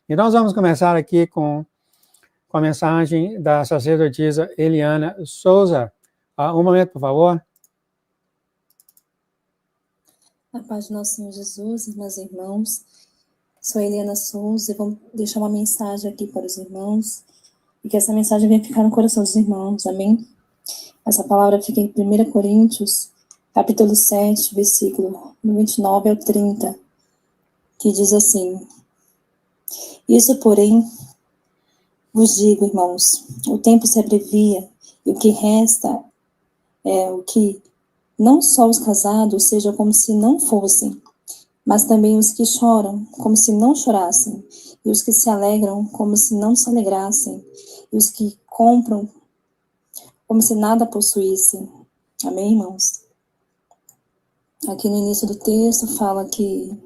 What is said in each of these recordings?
E nós vamos começar aqui com a mensagem da sacerdotisa Eliana Souza. Um momento, por favor. A paz de nosso Senhor Jesus, irmãs e irmãos. Sou a Eliana Souza e vou deixar uma mensagem aqui para os irmãos e que essa mensagem venha ficar no coração dos irmãos, amém? Essa palavra fica em 1 Coríntios, capítulo 7, versículo 29 ao 30, que diz assim: Isso, porém, vos digo, irmãos, o tempo se abrevia e o que resta é o que não só os casados sejam como se não fossem, mas também os que choram, como se não chorassem, e os que se alegram, como se não se alegrassem, e os que compram, como se nada possuíssem. Amém, irmãos? Aqui no início do texto fala que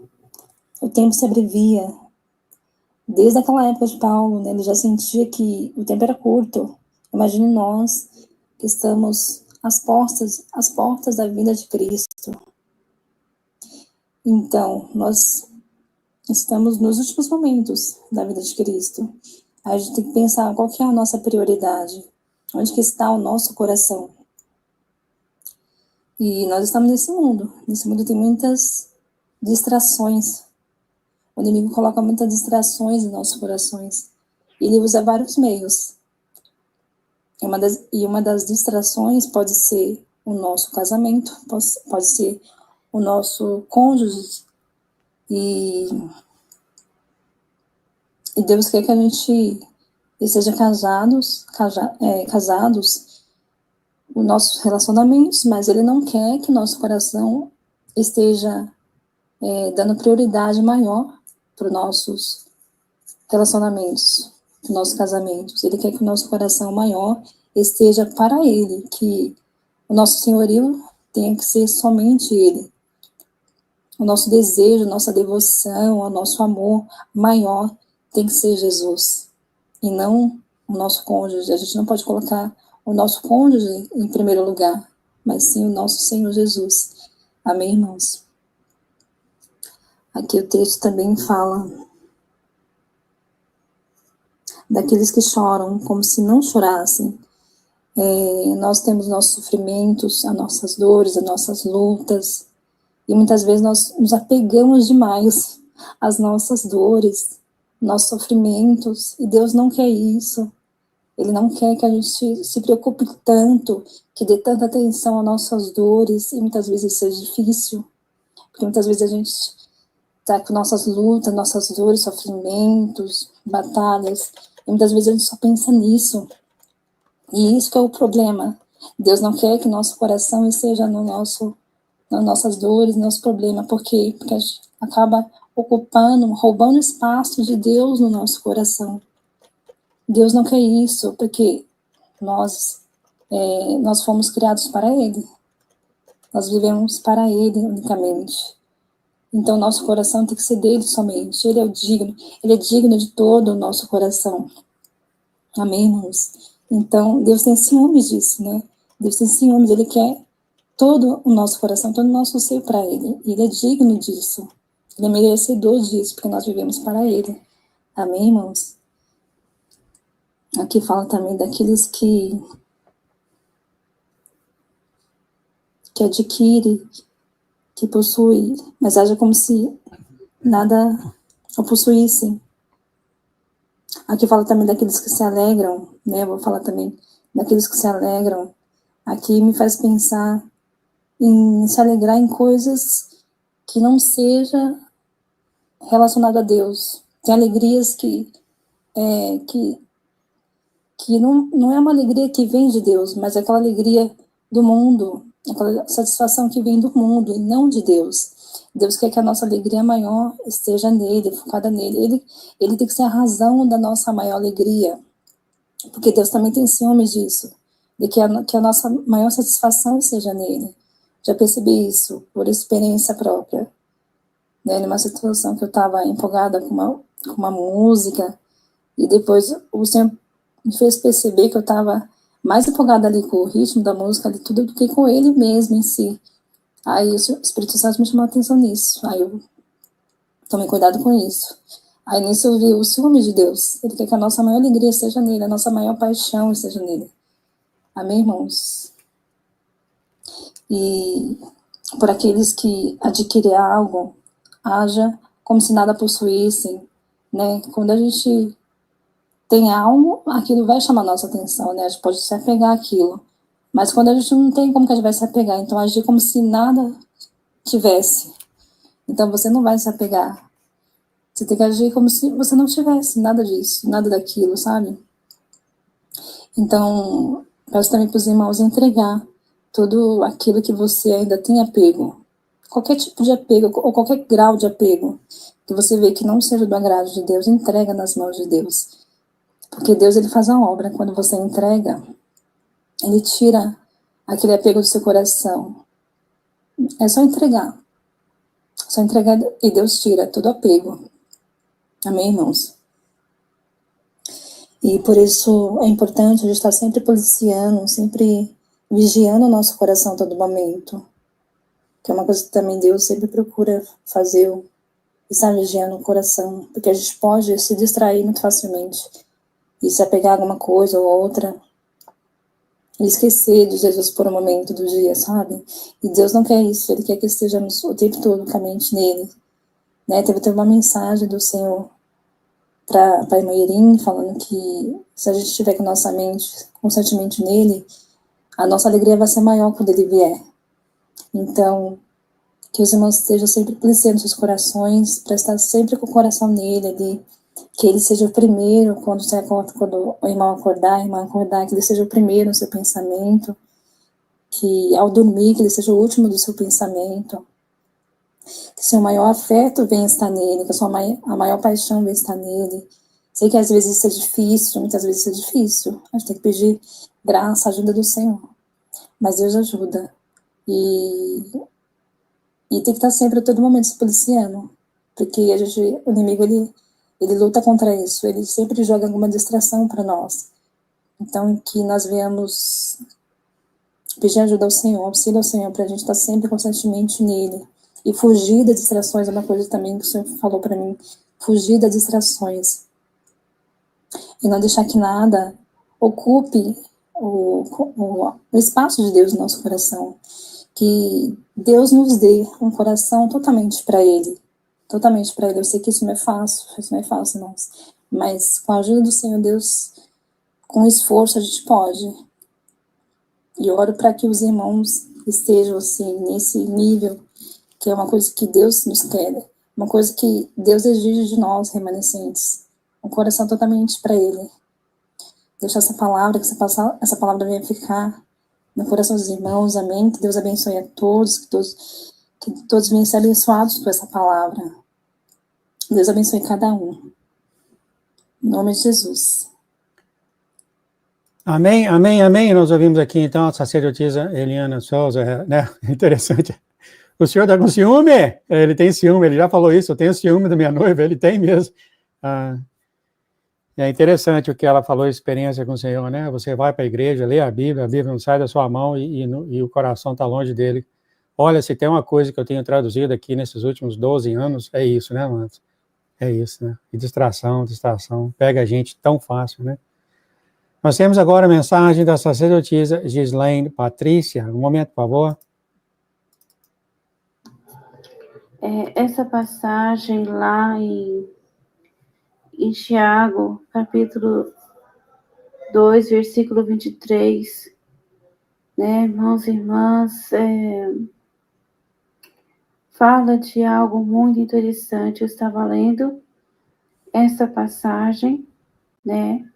o tempo se abrevia. Desde aquela época de Paulo, né, ele já sentia que o tempo era curto. Imagine nós que estamos às portas da vinda de Cristo. Então, nós estamos nos últimos momentos da vida de Cristo. A gente tem que pensar qual que é a nossa prioridade, onde que está o nosso coração. E nós estamos nesse mundo. Nesse mundo tem muitas distrações. O inimigo coloca muitas distrações em nossos corações. E ele usa vários meios. E uma das distrações pode ser o nosso casamento, pode ser o nosso cônjuge. E Deus quer que a gente esteja casados, os nossos relacionamentos, mas Ele não quer que nosso coração esteja dando prioridade maior para os nossos relacionamentos, para os nossos casamentos. Ele quer que o nosso coração maior esteja para Ele, que o nosso senhorio tenha que ser somente Ele. O nosso desejo, nossa devoção, o nosso amor maior tem que ser Jesus, e não o nosso cônjuge. A gente não pode colocar o nosso cônjuge em primeiro lugar, mas sim o nosso Senhor Jesus. Amém, irmãos? Aqui o texto também fala daqueles que choram como se não chorassem. Nós temos nossos sofrimentos, as nossas dores, as nossas lutas, e muitas vezes nós nos apegamos demais às nossas dores, nossos sofrimentos, e Deus não quer isso. Ele não quer que a gente se preocupe tanto, que dê tanta atenção às nossas dores, e muitas vezes isso é difícil, porque muitas vezes a gente está com nossas lutas, nossas dores, sofrimentos, batalhas, e muitas vezes a gente só pensa nisso. E isso que é o problema. Deus não quer que nosso coração esteja nas nossas dores, nos nossos problemas. Por quê? Porque a gente acaba roubando espaço de Deus no nosso coração. Deus não quer isso, porque nós fomos criados para Ele. Nós vivemos para Ele unicamente. Então, nosso coração tem que ser dele somente. Ele é digno de todo o nosso coração. Amém, irmãos? Então, Deus tem ciúmes disso, né? Deus tem ciúmes, Ele quer todo o nosso coração, todo o nosso ser para Ele. Ele é digno disso. Ele é merecedor disso, porque nós vivemos para Ele. Amém, irmãos? Aqui fala também daqueles que adquire, que possui, mas age como se nada o possuíssem. Aqui fala também daqueles que se alegram, né? Vou falar também daqueles que se alegram. Aqui me faz pensar em se alegrar em coisas que não seja relacionado a Deus. Tem alegrias que não é uma alegria que vem de Deus, mas é aquela alegria do mundo, aquela satisfação que vem do mundo e não de Deus. Deus quer que a nossa alegria maior esteja nele, focada nele. Ele tem que ser a razão da nossa maior alegria, porque Deus também tem ciúmes disso, de que a nossa maior satisfação seja nele. Já percebi isso por experiência própria. Né? Numa situação que eu estava empolgada com uma música, e depois o Senhor me fez perceber que eu estava mais empolgada ali com o ritmo da música, ali, tudo, do que com ele mesmo em si. Aí o Espírito Santo me chamou a atenção nisso. Aí eu tomei cuidado com isso. Aí nisso eu vi o ciúme de Deus. Ele quer que a nossa maior alegria seja nele, a nossa maior paixão esteja nele. Amém, irmãos? E por aqueles que adquirem algo, haja como se nada possuíssem, né? Quando a gente tem algo, aquilo vai chamar nossa atenção, né? A gente pode se apegar àquilo. Mas quando a gente não tem, como que a gente vai se apegar? Então, agir como se nada tivesse. Então, você não vai se apegar. Você tem que agir como se você não tivesse nada disso, nada daquilo, sabe? Então, peço também para os irmãos entregar tudo aquilo que você ainda tem apego. Qualquer tipo de apego, ou qualquer grau de apego, que você vê que não seja do agrado de Deus, entrega nas mãos de Deus. Porque Deus, ele faz a obra. Quando você entrega, ele tira aquele apego do seu coração. É só entregar. Só entregar e Deus tira todo apego. Amém, irmãos? E por isso é importante a gente estar sempre policiando, sempre vigiando o nosso coração a todo momento. Que é uma coisa que também Deus sempre procura fazer, estar vigiando o coração. Porque a gente pode se distrair muito facilmente e se apegar a alguma coisa ou outra e esquecer de Jesus por um momento do dia, sabe? E Deus não quer isso, Ele quer que estejamos o tempo todo com a mente nele. Né? Teve uma mensagem do Senhor para a irmã Irene, falando que se a gente estiver com nossa mente constantemente nele, a nossa alegria vai ser maior quando ele vier. Então, que os irmãos estejam sempre policiando seus corações, para estar sempre com o coração nele, que ele seja o primeiro quando você acorda, quando o irmão acordar, a irmã acordar, que ele seja o primeiro no seu pensamento, que ao dormir, que ele seja o último do seu pensamento, que seu maior afeto venha estar nele, que a maior paixão venha estar nele. Sei que às vezes isso é difícil, muitas vezes isso é difícil, a gente tem que pedir graça, ajuda do Senhor, mas Deus ajuda. E tem que estar sempre a todo momento se policiando, porque o inimigo, ele luta contra isso, ele sempre joga alguma distração para nós. Então, que nós venhamos pedir ajuda ao Senhor, auxílio ao Senhor, para a gente estar sempre constantemente nele. E fugir das distrações é uma coisa também que o Senhor falou para mim, fugir das distrações. E não deixar que nada ocupe o espaço de Deus no nosso coração. Que Deus nos dê um coração totalmente para Ele. Totalmente para Ele. Eu sei que isso não é fácil, irmãos. Mas com a ajuda do Senhor, Deus, com esforço, a gente pode. E oro para que os irmãos estejam assim, nesse nível, que é uma coisa que Deus nos quer, uma coisa que Deus exige de nós, remanescentes. Um coração totalmente para Ele. Deixar essa palavra, que essa palavra venha ficar no coração dos irmãos, amém? Que Deus abençoe a todos, que todos venham ser abençoados por essa palavra. Deus abençoe cada um. Em nome de Jesus. Amém, amém, amém. Nós ouvimos aqui, então, a sacerdotisa Eliana Souza, né? Interessante. O senhor está com ciúme? Ele tem ciúme, ele já falou isso, eu tenho ciúme da minha noiva, ele tem mesmo. É interessante o que ela falou, a experiência com o Senhor, né? Você vai para a igreja, lê a Bíblia não sai da sua mão e o coração está longe dele. Olha, se tem uma coisa que eu tenho traduzido aqui nesses últimos 12 anos, é isso, né, mano? É isso, né? E distração, pega a gente tão fácil, né? Nós temos agora a mensagem da sacerdotisa Gislaine Patrícia. Um momento, por favor. Essa passagem lá em Tiago, capítulo 2, versículo 23, né, irmãos e irmãs, fala de algo muito interessante. Eu estava lendo essa passagem, né,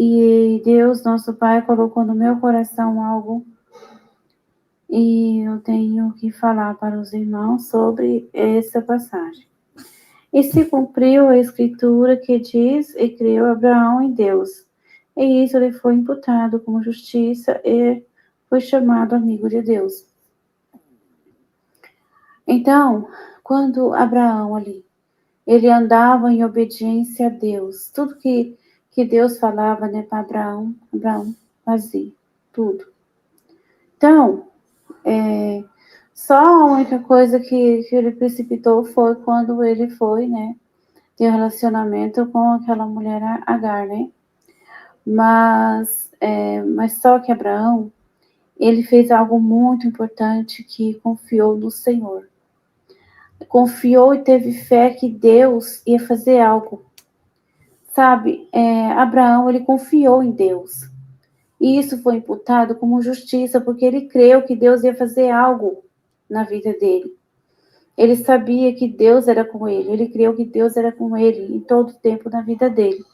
e Deus, nosso Pai, colocou no meu coração algo, e eu tenho que falar para os irmãos sobre essa passagem. E se cumpriu a escritura que diz, e creu Abraão em Deus, e isso lhe foi imputado como justiça, e foi chamado amigo de Deus. Então, quando Abraão ali, ele andava em obediência a Deus, tudo que Deus falava, né, para Abraão fazia, tudo. Então, só a única coisa que ele precipitou foi quando ele foi, né, ter um relacionamento com aquela mulher Agar, né? Mas só que Abraão, ele fez algo muito importante, que confiou no Senhor. Confiou e teve fé que Deus ia fazer algo. Sabe, Abraão, ele confiou em Deus. E isso foi imputado como justiça, porque ele creu que Deus ia fazer algo na vida dele. Ele sabia que Deus era com ele creu que Deus era com ele em todo o tempo na vida dele.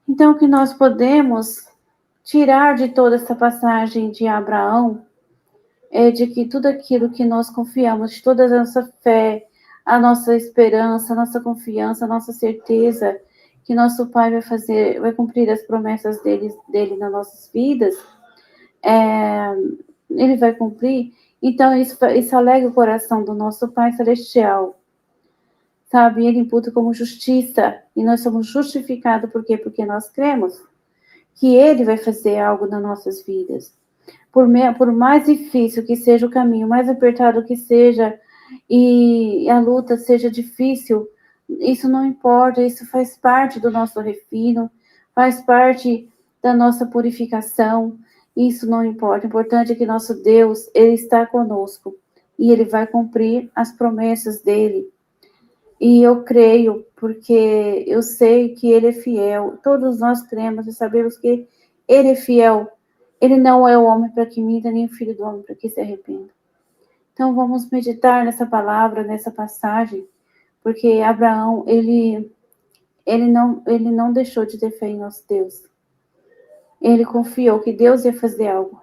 Então, o que nós podemos tirar de toda essa passagem de Abraão é de que tudo aquilo que nós confiamos, toda a nossa fé, a nossa esperança, a nossa confiança, a nossa certeza que nosso Pai vai cumprir as promessas dele nas nossas vidas, ele vai cumprir. Então, isso alegra o coração do nosso Pai Celestial, sabe? Ele imputa como justiça, e nós somos justificados, por quê? Porque nós cremos que Ele vai fazer algo nas nossas vidas. Por mais difícil que seja o caminho, mais apertado que seja, e a luta seja difícil, isso não importa, isso faz parte do nosso refino, faz parte da nossa purificação, isso não importa. O importante é que nosso Deus, Ele está conosco, e Ele vai cumprir as promessas dEle. E eu creio, porque eu sei que Ele é fiel. Todos nós cremos e sabemos que Ele é fiel. Ele não é o homem para que minta, nem o filho do homem para que se arrependa. Então vamos meditar nessa palavra, nessa passagem, porque Abraão, ele não deixou de ter fé em nosso Deus. Ele confiou que Deus ia fazer algo.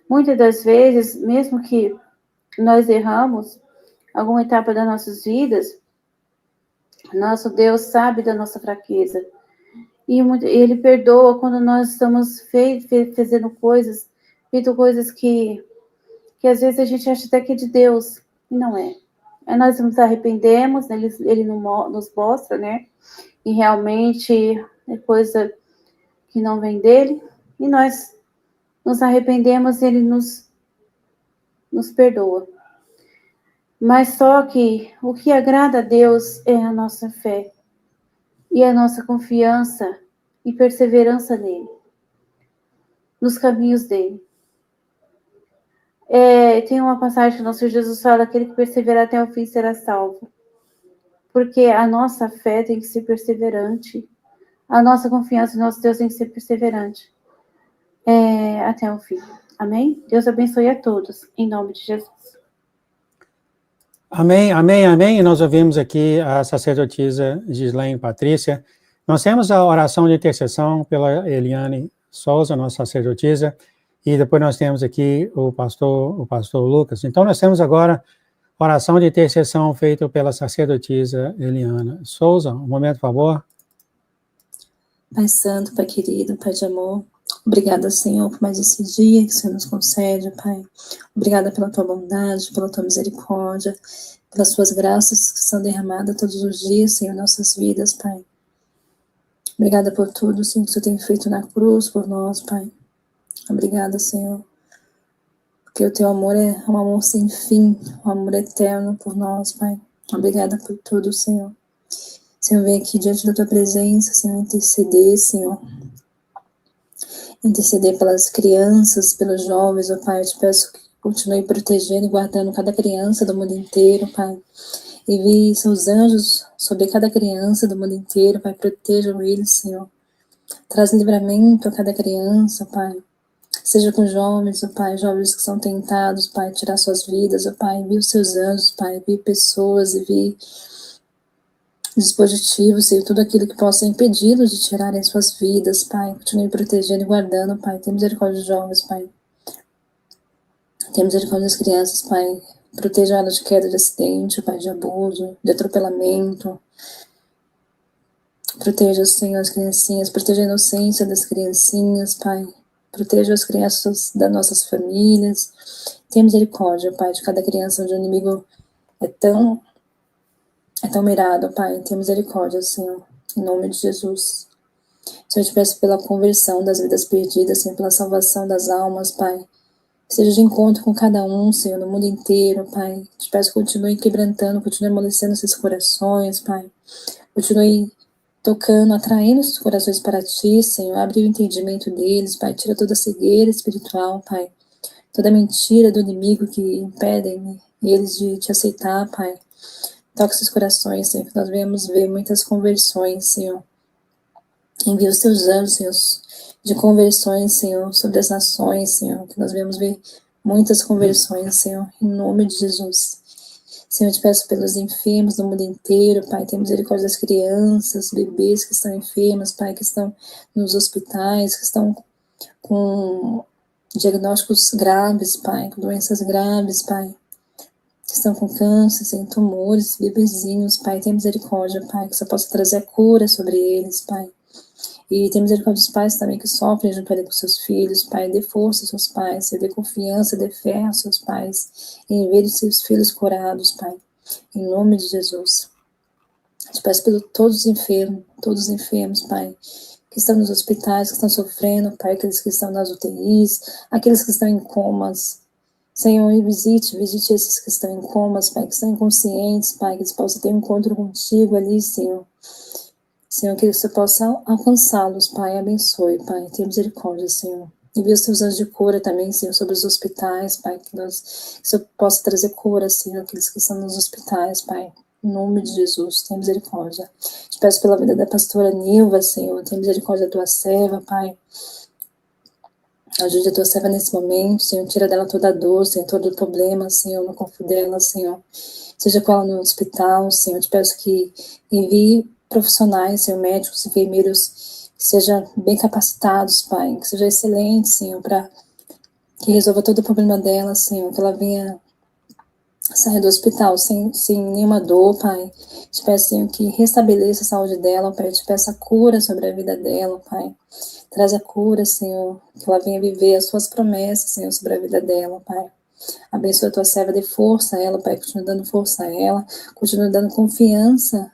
Muitas das vezes, mesmo que nós erramos alguma etapa das nossas vidas, nosso Deus sabe da nossa fraqueza. E Ele perdoa quando nós estamos feito coisas que às vezes a gente acha até que é de Deus, e não é. Nós nos arrependemos, Ele nos mostra, né? E realmente é coisa que não vem dele, e nós nos arrependemos, Ele nos perdoa. Mas só que o que agrada a Deus é a nossa fé e a nossa confiança e perseverança nele, nos caminhos dele. Tem uma passagem que o nosso Jesus fala: aquele que perseverar até o fim será salvo. Porque a nossa fé tem que ser perseverante, a nossa confiança em nosso Deus tem que ser perseverante até o fim. Amém? Deus abençoe a todos, em nome de Jesus. Amém, amém, amém. E nós ouvimos aqui a sacerdotisa Gislaine Patrícia. Nós temos a oração de intercessão pela Eliane Souza, nossa sacerdotisa, e depois nós temos aqui o pastor Lucas. Então nós temos agora oração de intercessão feita pela sacerdotisa Eliana Souza. Um momento, por favor. Pai Santo, Pai querido, Pai de amor, obrigada, Senhor, por mais esse dia que o Senhor nos concede, Pai. Obrigada pela tua bondade, pela tua misericórdia, pelas suas graças que são derramadas todos os dias, Senhor, em nossas vidas, Pai. Obrigada por tudo, Senhor, que o Senhor tem feito na cruz por nós, Pai. Obrigada, Senhor, porque o teu amor é um amor sem fim, um amor eterno por nós, Pai. Obrigada por tudo, Senhor. Senhor, vem aqui diante da tua presença, Senhor, interceder, Senhor. Interceder pelas crianças, pelos jovens, ó Pai. Eu te peço que continue protegendo e guardando cada criança do mundo inteiro, Pai. Envie seus anjos sobre cada criança do mundo inteiro, Pai. Protejam eles, Senhor. Traz livramento a cada criança, Pai. Seja com jovens, ó Pai, jovens que são tentados, Pai, tirar suas vidas, ó Pai. Envie os seus anjos, Pai. Envie pessoas, envie dispositivos, Senhor, tudo aquilo que possa impedi-los de tirarem suas vidas, Pai. Continue protegendo e guardando, Pai. Tem misericórdia dos jovens, Pai. Tem misericórdia das crianças, Pai. Proteja elas de queda, de acidente, Pai, de abuso, de atropelamento. Proteja, Senhor, as criancinhas. Proteja a inocência das criancinhas, Pai. Proteja as crianças das nossas famílias. Tem misericórdia, Pai, de cada criança onde o inimigo é tão mirado, Pai. Tem misericórdia, Senhor, em nome de Jesus. Senhor, eu te peço pela conversão das vidas perdidas, Senhor, pela salvação das almas, Pai. seja de encontro com cada um, Senhor, no mundo inteiro, Pai. Te peço que continue quebrantando, continue amolecendo esses corações, Pai. Continue tocando, atraindo esses corações para Ti, Senhor. Abre o entendimento deles, Pai. Tira toda a cegueira espiritual, Pai. Toda mentira do inimigo que impedem eles de Te aceitar, Pai. Toca esses corações, Senhor, que nós venhamos ver muitas conversões, Senhor. Envia os Teus anjos, Senhor, de conversões, Senhor, sobre as nações, Senhor, que nós venhamos ver muitas conversões, Senhor, em nome de Jesus. Senhor, eu te peço pelos enfermos no mundo inteiro, Pai, tem misericórdia das crianças, bebês que estão enfermos, Pai, que estão nos hospitais, que estão com diagnósticos graves, Pai, com doenças graves, Pai, que estão com câncer, sem tumores, bebezinhos, Pai, tem misericórdia, Pai, que você possa trazer a cura sobre eles, Pai. E tem misericórdia dos pais também que sofrem junto ali com seus filhos, Pai, dê força aos seus pais, dê confiança, dê fé aos seus pais, em ver os seus filhos curados, Pai, em nome de Jesus. Te peço por todos os enfermos, Pai, que estão nos hospitais, que estão sofrendo, Pai, aqueles que estão nas UTIs, aqueles que estão em comas, Senhor, e visite esses que estão em comas, Pai, que estão inconscientes, Pai, que eles possam ter um encontro contigo ali, Senhor. Senhor, que você possa alcançá-los, Pai, abençoe, Pai, tenha misericórdia, Senhor. Envia os teus anjos de cura também, Senhor, sobre os hospitais, Pai, que o Senhor possa trazer cura, Senhor, aqueles que estão nos hospitais, Pai, em nome de Jesus, tenha misericórdia. Te peço pela vida da pastora Nilva, Senhor, tenha misericórdia da tua serva, Pai. Ajude a tua serva nesse momento, Senhor, tira dela toda a dor, Senhor, todo o problema, Senhor, no corpo dela, Senhor. Seja com ela no hospital, Senhor, te peço que envie profissionais, Senhor, médicos, enfermeiros, que sejam bem capacitados, Pai, que seja excelente, Senhor, para que resolva todo o problema dela, Senhor, que ela venha sair do hospital sem nenhuma dor, Pai. Te peço, Senhor, que restabeleça a saúde dela, Pai, te peço a cura sobre a vida dela, Pai. Traz a cura, Senhor, que ela venha viver as suas promessas, Senhor, sobre a vida dela, Pai. Abençoa a tua serva, dê força a ela, Pai, continua dando força a ela, continua dando confiança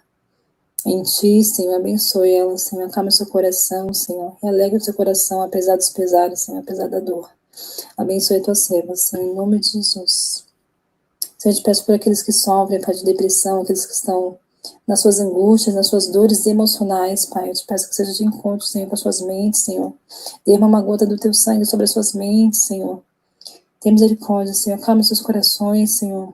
em Ti, Senhor, abençoe ela, Senhor, acalma o seu coração, Senhor, e alegra o seu coração, apesar dos pesares, Senhor, apesar da dor. Abençoe a tua serva, Senhor, em nome de Jesus. Senhor, eu te peço por aqueles que sofrem, Pai, de depressão, aqueles que estão nas suas angústias, nas suas dores emocionais, Pai, eu te peço que seja de encontro, Senhor, com as suas mentes, Senhor. Derrama uma gota do teu sangue sobre as suas mentes, Senhor. Tenha misericórdia, Senhor, acalma os seus corações, Senhor.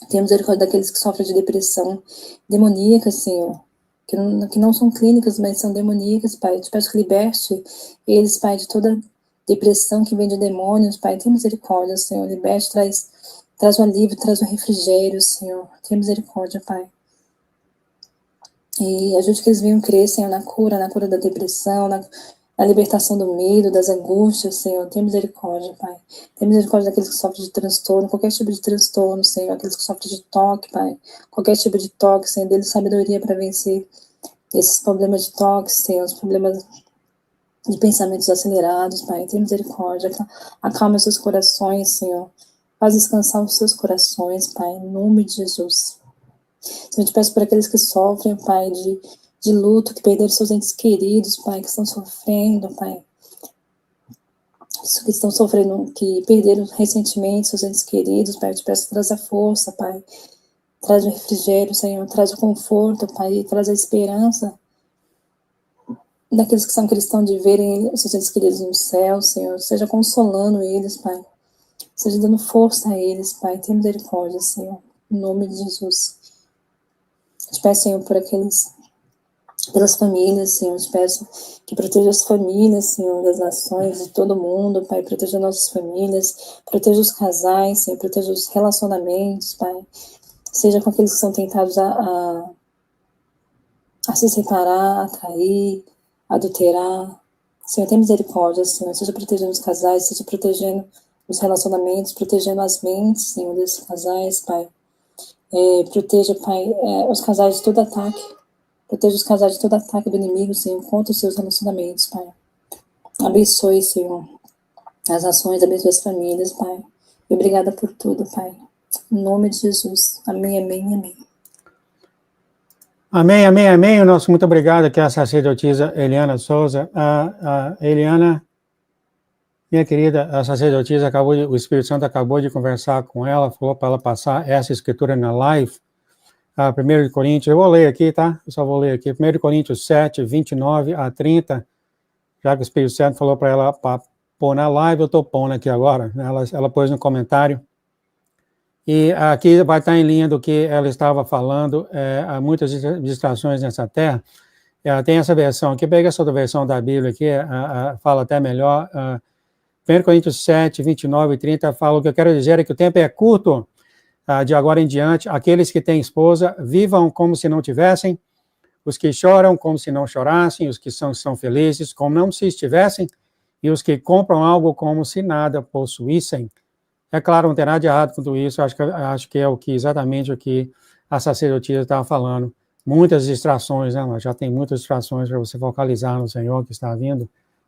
Tenha misericórdia daqueles que sofrem de depressão demoníaca, Senhor, que não são clínicas, mas são demoníacas, Pai. Eu te peço que liberte eles, Pai, de toda depressão que vem de demônios, Pai. Tenha misericórdia, Senhor, liberte, traz o alívio, traz o refrigério, Senhor. Tenha misericórdia, Pai. E ajude que eles venham crer, Senhor, na cura da depressão, na libertação do medo, das angústias, Senhor. Tenha misericórdia, Pai. Tenha misericórdia daqueles que sofrem de transtorno, qualquer tipo de transtorno, Senhor. Aqueles que sofrem de toque, Pai. Qualquer tipo de toque, Senhor. Dê-lhes sabedoria para vencer esses problemas de toque, Senhor. Os problemas de pensamentos acelerados, Pai. Tenha misericórdia. Acalma os seus corações, Senhor. Faz descansar os seus corações, Pai. Em nome de Jesus. Senhor, eu te peço por aqueles que sofrem, Pai, de luto, que perderam seus entes queridos, Pai, que estão sofrendo, Pai. Que estão sofrendo, que perderam recentemente seus entes queridos, Pai. Eu te peço, traz a força, Pai. Traz o refrigério, Senhor. Traz o conforto, Pai. Traz a esperança daqueles que são cristãos de verem seus entes queridos no céu, Senhor. Seja consolando eles, Pai. Seja dando força a eles, Pai. Tenha misericórdia, Senhor. Em nome de Jesus. Te peço, Senhor, pelas famílias, Senhor. Te peço que proteja as famílias, Senhor, das nações, de todo mundo, Pai. Proteja nossas famílias, proteja os casais, Senhor. Proteja os relacionamentos, Pai. Seja com aqueles que são tentados a se separar, a trair, a adulterar. Senhor, tenha misericórdia, Senhor. Seja protegendo os casais, seja protegendo os relacionamentos, protegendo as mentes, Senhor, desses casais, Pai. Proteja, Pai, os casais de todo ataque. Proteja os casais de todo ataque do inimigo, Senhor, contra os seus relacionamentos, Pai. Abençoe, Senhor, as ações, abençoe as famílias, Pai. E obrigada por tudo, Pai. Em nome de Jesus. Amém, amém, amém. Amém, amém, amém. O nosso muito obrigado aqui à sacerdotisa Eliana Souza. A Eliana Minha querida, a sacerdotisa o Espírito Santo acabou de conversar com ela, falou para ela passar essa escritura na live. 1 Coríntios, eu vou ler aqui, tá? Eu só vou ler aqui. 1 Coríntios 7, 29 a 30, já que o Espírito Santo falou para ela pôr na live, eu estou pondo aqui agora. Ela pôs no comentário. E aqui vai estar em linha do que ela estava falando. Há muitas distrações nessa terra. Tem essa versão aqui, pega essa outra versão da Bíblia aqui, fala até melhor. 1 Coríntios 7, 29 e 30 fala: o que eu quero dizer é que o tempo é curto. De agora em diante, aqueles que têm esposa, vivam como se não tivessem, os que choram como se não chorassem, os que são felizes como não se estivessem, e os que compram algo como se nada possuíssem. É claro, não tem nada de errado com tudo isso, acho que é exatamente o que a sacerdotisa estava falando. Muitas distrações, né? Já tem muitas distrações para você focalizar no Senhor que está vindo.